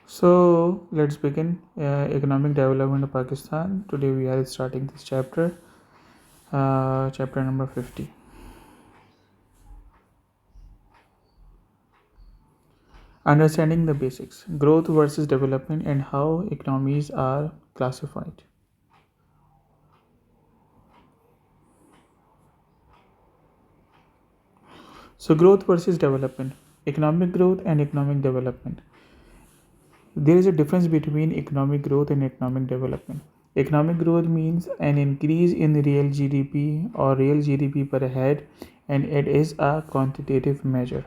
So let's begin economic development of Pakistan. Today we are starting this chapter, chapter number 50. Understanding the basics, growth versus development, and how economies are classified. So, growth versus development, economic growth and economic development. There is a difference between economic growth and economic development. Economic growth means an increase in real GDP or real GDP per head, and it is a quantitative measure.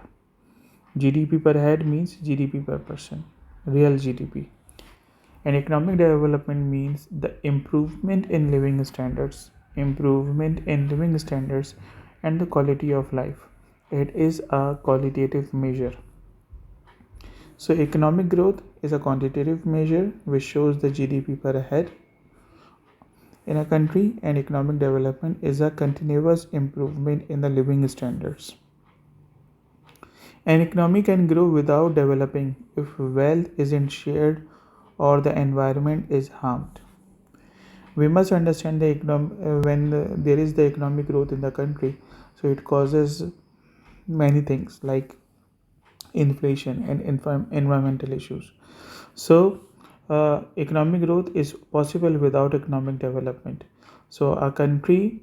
GDP per head means GDP per person, real GDP. And economic development means the improvement in living standards and the quality of life. It is a qualitative measure. So, economic growth is a quantitative measure which shows the GDP per head in a country, and economic development is a continuous improvement in the living standards. An economy can grow without developing if wealth isn't shared or the environment is harmed. We must understand there is the economic growth in the country, so it causes many things like inflation and environmental issues. So, economic growth is possible without economic development. So, a country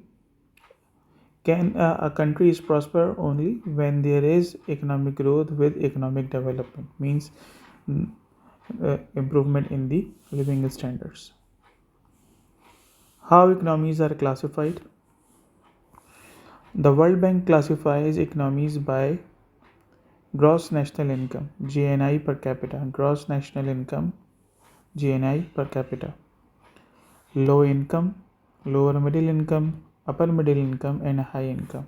is prosper only when there is economic growth with economic development. Means improvement in the living standards. How economies are classified? The World Bank classifies economies by gross national income (GNI) per capita, gross national income (GNI) per capita, low income, lower middle income, upper middle income, and high income.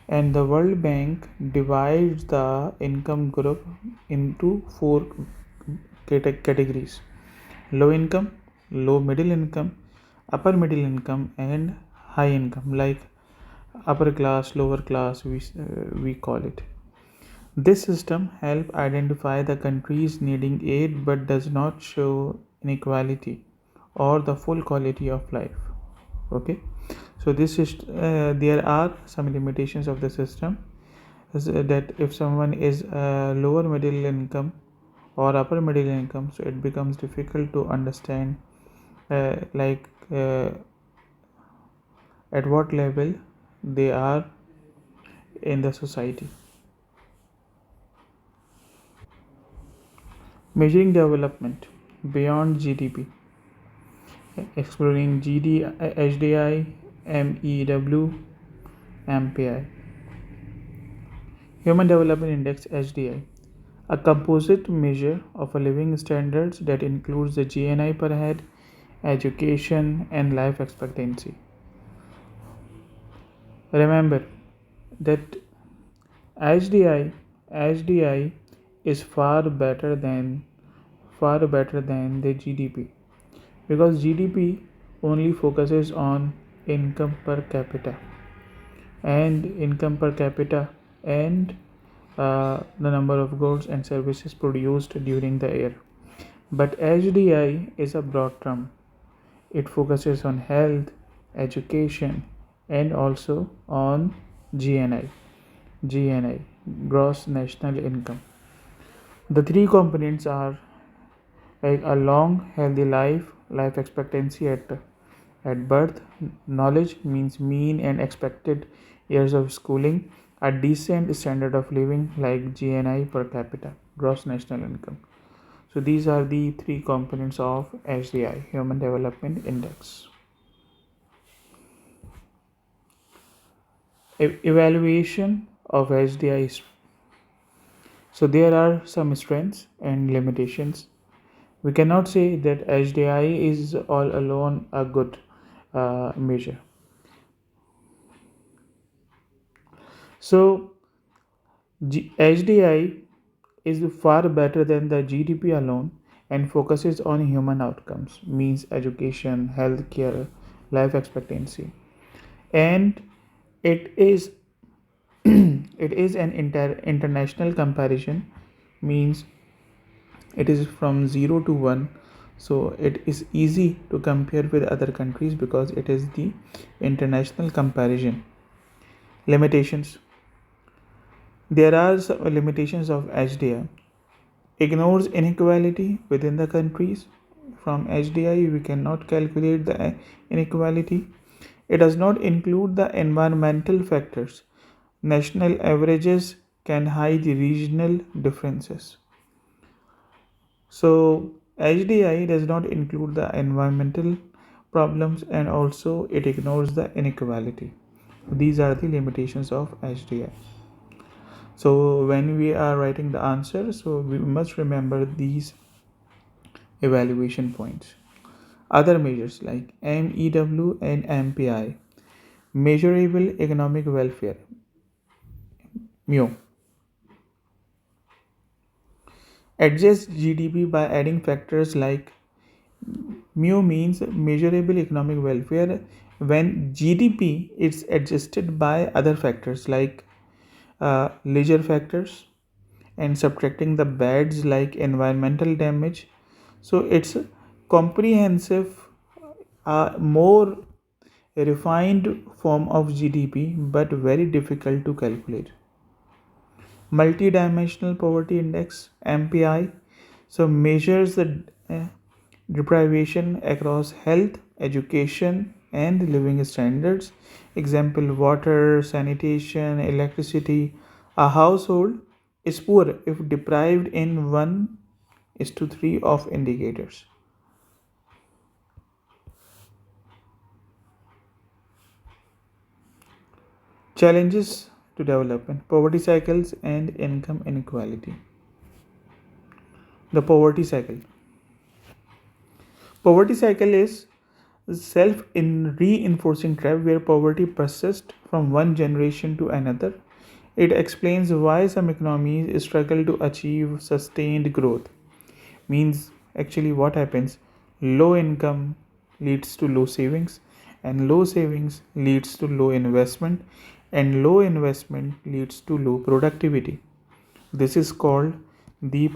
And the World Bank divides the income group into four categories: low income, low middle income, upper middle income, and high income, like upper class, lower class, we call it. This system helps identify the countries needing aid but does not show inequality or the full quality of life. Okay, so this is there are some limitations of the system, that if someone is lower middle income or upper middle income, so it becomes difficult to understand like at what level they are in the society. Measuring development beyond GDP, exploring HDI, MEW, MPI. Human Development Index HDI, a composite measure of a living standards that includes the GNI per head, education, and life expectancy. Remember that HDI is far better than the GDP, because GDP only focuses on income per capita and the number of goods and services produced during the year. But HDI is a broad term. It focuses on health, education, and also on GNI, gross national income. The three components are like a long, healthy life expectancy at birth, knowledge means mean and expected years of schooling, a decent standard of living like GNI per capita, gross national income. So these are the three components of HDI, Human Development Index. Evaluation of HDI. So there are some strengths and limitations. We cannot say that HDI is all alone a good measure. So HDI is far better than the GDP alone and focuses on human outcomes, means education, healthcare, life expectancy, and it is it is an international comparison, means it is from 0 to 1, so it is easy to compare with other countries because it is the international comparison. Limitations. There are some limitations of HDI. Ignores inequality within the countries. From HDI, we cannot calculate the inequality. It does not include the environmental factors. National averages can hide the regional differences. So, HDI does not include the environmental problems, and also it ignores the inequality. These are the limitations of HDI. So when we are writing the answer, so we must remember these evaluation points. Other measures like MEW and MPI, measurable economic welfare, MEW. Adjust GDP by adding factors like MEW means measurable economic welfare when GDP is adjusted by other factors like leisure factors and subtracting the bads like environmental damage. So it's comprehensive, more refined form of GDP, but very difficult to calculate. Multidimensional poverty index MPI, so measures the deprivation across health, education, and living standards. Example: water, sanitation, electricity. A household is poor if deprived in 1:3 of indicators. Challenges to development: poverty cycles and income inequality. The poverty cycle. Poverty cycle is self reinforcing trap where poverty persists from one generation to another. It explains why some economies struggle to achieve sustained growth. Means actually what happens: low income leads to low savings, and low savings leads to low investment, and low investment leads to low productivity. This is called the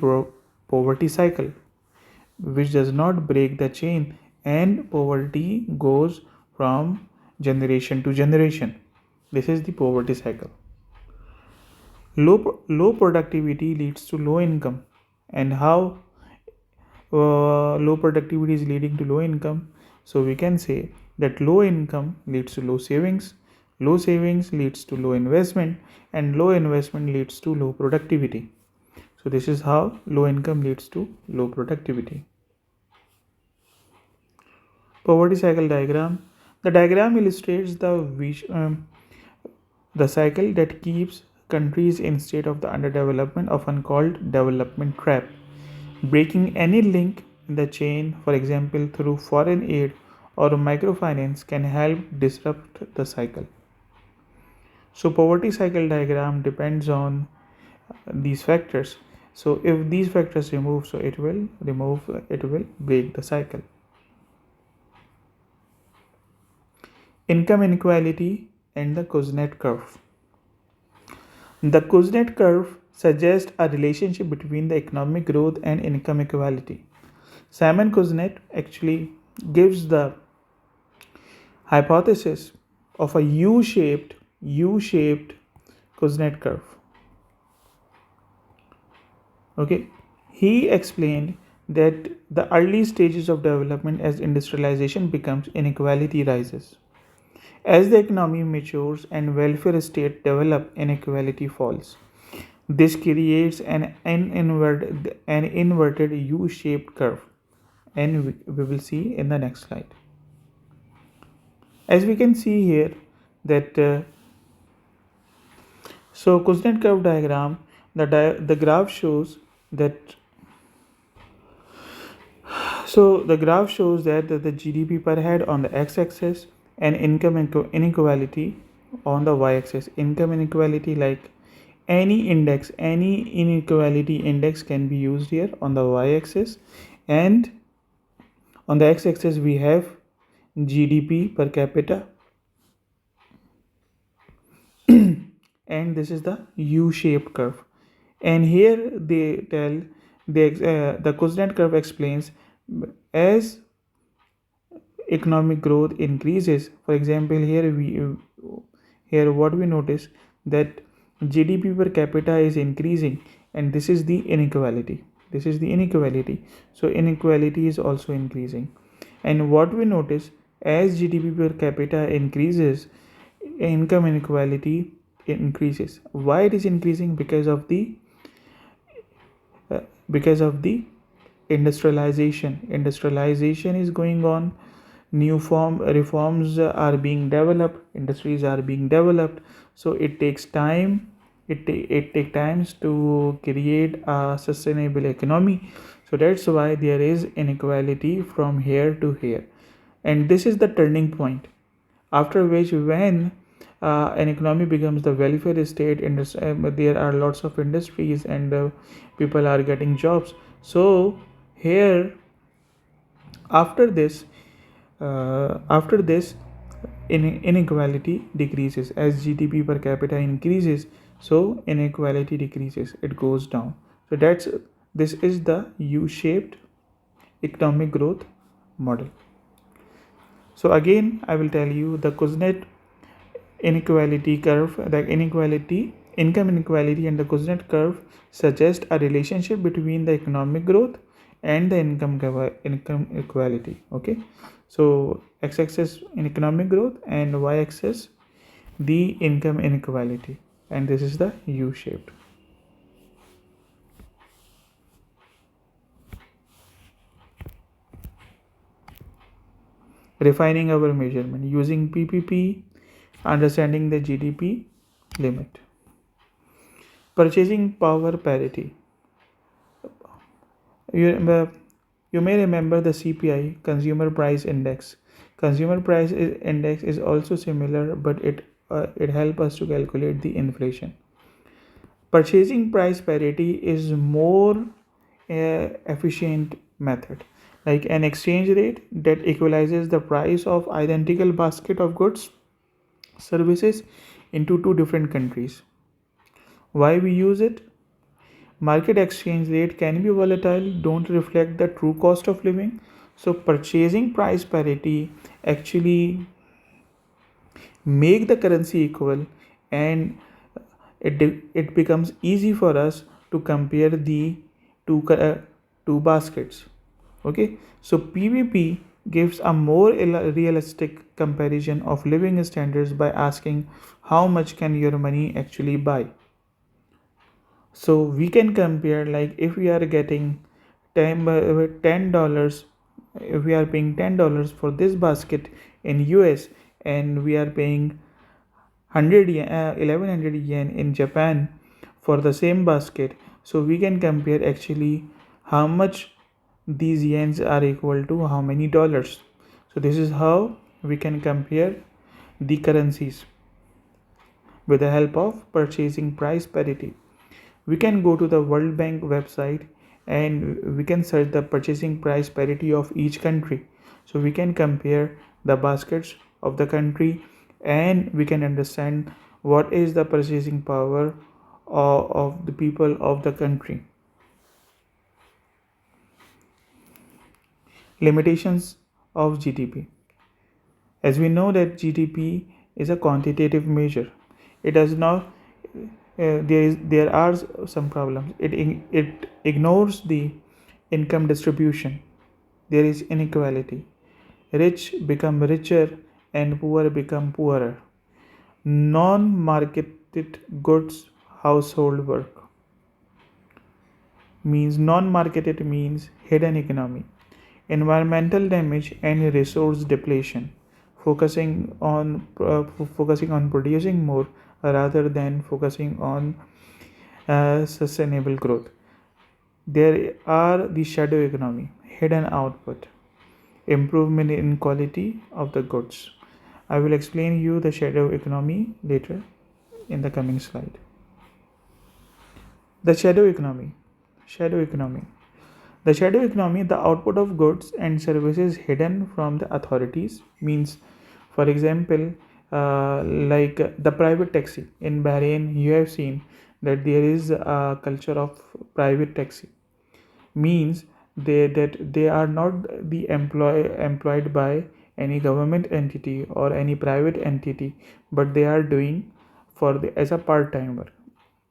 poverty cycle, which does not break the chain, and poverty goes from generation to generation. This is the poverty cycle. Low productivity leads to low income, and how low productivity is leading to low income? So we can say that low income leads to low savings leads to low investment, and low investment leads to low productivity. So this is how low income leads to low productivity. Poverty cycle diagram. The diagram illustrates the cycle that keeps countries in state of the underdevelopment, often called development trap. Breaking any link in the chain, for example through foreign aid or microfinance, can help disrupt the cycle. So poverty cycle diagram depends on these factors. So if these factors remove, so it will break the cycle. Income inequality and the Kuznets curve. The Kuznets curve suggests a relationship between the economic growth and income equality. Simon Kuznets actually gives the hypothesis of a U-shaped Kuznets curve. Okay, he explained that the early stages of development, as industrialization becomes, inequality rises. As the economy matures and welfare state develop, inequality falls. This creates an inverted U-shaped curve, and we will see in the next slide. As we can see here that so Kuznets curve diagram, the graph shows that the GDP per head on the x-axis and income inequality on the y-axis. Income inequality, like any inequality index can be used here on the y-axis, and on the x-axis we have GDP per capita, and this is the U-shaped curve. And here they tell the Kuznets curve explains as economic growth increases. For example, here what we notice that GDP per capita is increasing, and this is the inequality. So inequality is also increasing, and what we notice, as GDP per capita increases, income inequality increases. Why it is increasing? Uh, because of the industrialization is going on. New form reforms are being developed, industries are being developed, so it takes time. It takes times to create a sustainable economy. So that's why there is inequality from here to here, and this is the turning point, after which, when an economy becomes the welfare state, there are lots of industries, and people are getting jobs. So here, after this inequality decreases as GDP per capita increases. So inequality decreases, it goes down. So this is the U-shaped economic growth model. So again, I will tell you the Kuznets inequality curve, the income inequality, and the Kuznets curve suggest a relationship between the economic growth and the income equality. Okay, so x-axis in economic growth and y-axis the income inequality, and this is the U-shaped. Refining our measurement using PPP, understanding the GDP limit. Purchasing power parity. You may remember the CPI, Consumer Price Index. Consumer Price Index is also similar, but it helps us to calculate the inflation. Purchasing price parity is more efficient method, like an exchange rate that equalizes the price of identical basket of goods, services into two different countries. Why we use it? Market exchange rate can be volatile, don't reflect the true cost of living. So purchasing price parity actually make the currency equal, and it becomes easy for us to compare the two baskets. Okay, so PVP gives a more realistic comparison of living standards by asking how much can your money actually buy. So we can compare, like if we are getting $10, if we are paying $10 for this basket in US, and we are paying 1100 yen in Japan for the same basket, so we can compare actually how much these yens are equal to how many dollars. So this is how we can compare the currencies with the help of purchasing price parity. We can go to the World Bank website and we can search the purchasing price parity of each country. So we can compare the baskets of the country, and we can understand what is the purchasing power of the people of the country. Limitations of GDP. As we know that GDP is a quantitative measure. It does not there are some problems. It ignores the income distribution. There is inequality. Rich become richer and poor become poorer. Non-marketed goods household work means hidden economy. Environmental damage and resource depletion, focusing on producing more rather than focusing on sustainable growth. There are the shadow economy, hidden output, improvement in quality of the goods. I will explain you the shadow economy later in the coming slide. The shadow economy. The shadow economy, the output of goods and services hidden from the authorities, means, for example, like the private taxi. In Bahrain, you have seen that there is a culture of private taxi. means they are not the employed by any government entity or any private entity, but they are doing for the as a part time work.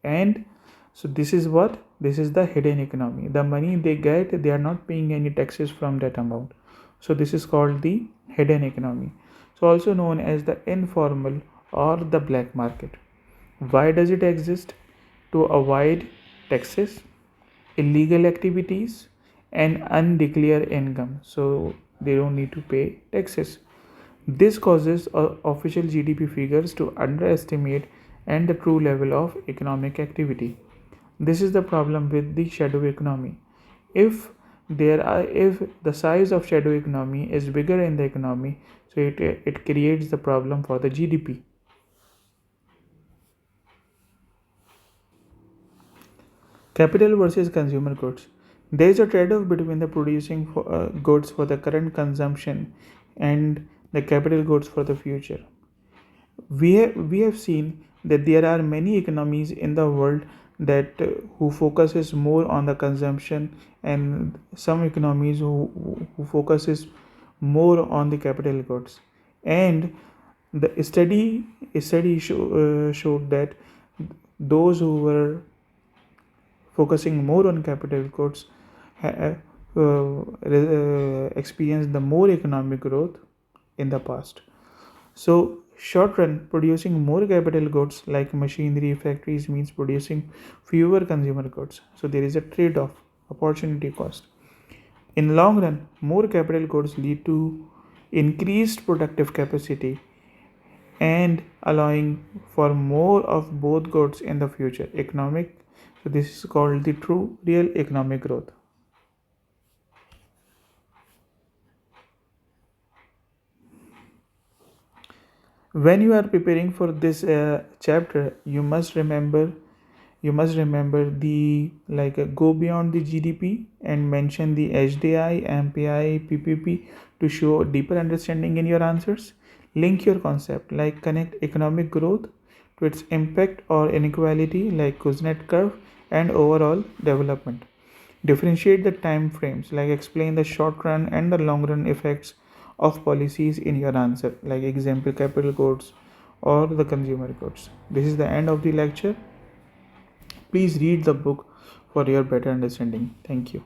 And so this is what, this is the hidden economy. The money they get, they are not paying any taxes from that amount. So this is called the hidden economy, so also known as the informal or the black market. Why does it exist? To avoid taxes, illegal activities, and undeclared income, so they don't need to pay taxes. This causes official GDP figures to underestimate and the true level of economic activity. This is the problem with the shadow economy. If the size of shadow economy is bigger in the economy, so it creates the problem for the GDP. Capital versus consumer goods. There is a trade-off between the producing goods for the current consumption and the capital goods for the future. We have seen that there are many economies in the world that who focuses more on the consumption, and some economies who focuses more on the capital goods. And the showed that those who were focusing more on capital goods experienced the more economic growth in the past. So, short run, producing more capital goods like machinery, factories means producing fewer consumer goods. So, there is a trade off, opportunity cost. In long run, more capital goods lead to increased productive capacity and allowing for more of both goods in the future. So this is called the true real economic growth. When you are preparing for this chapter, you must remember the go beyond the GDP and mention the HDI, MPI, PPP to show deeper understanding in your answers. Link your concept, like connect economic growth to its impact or inequality, like Kuznets curve, and overall development. Differentiate the time frames, like explain the short run and the long run effects of policies in your answer, like example capital goods or the consumer goods. This is the end of the lecture. Please read the book for your better understanding. Thank you.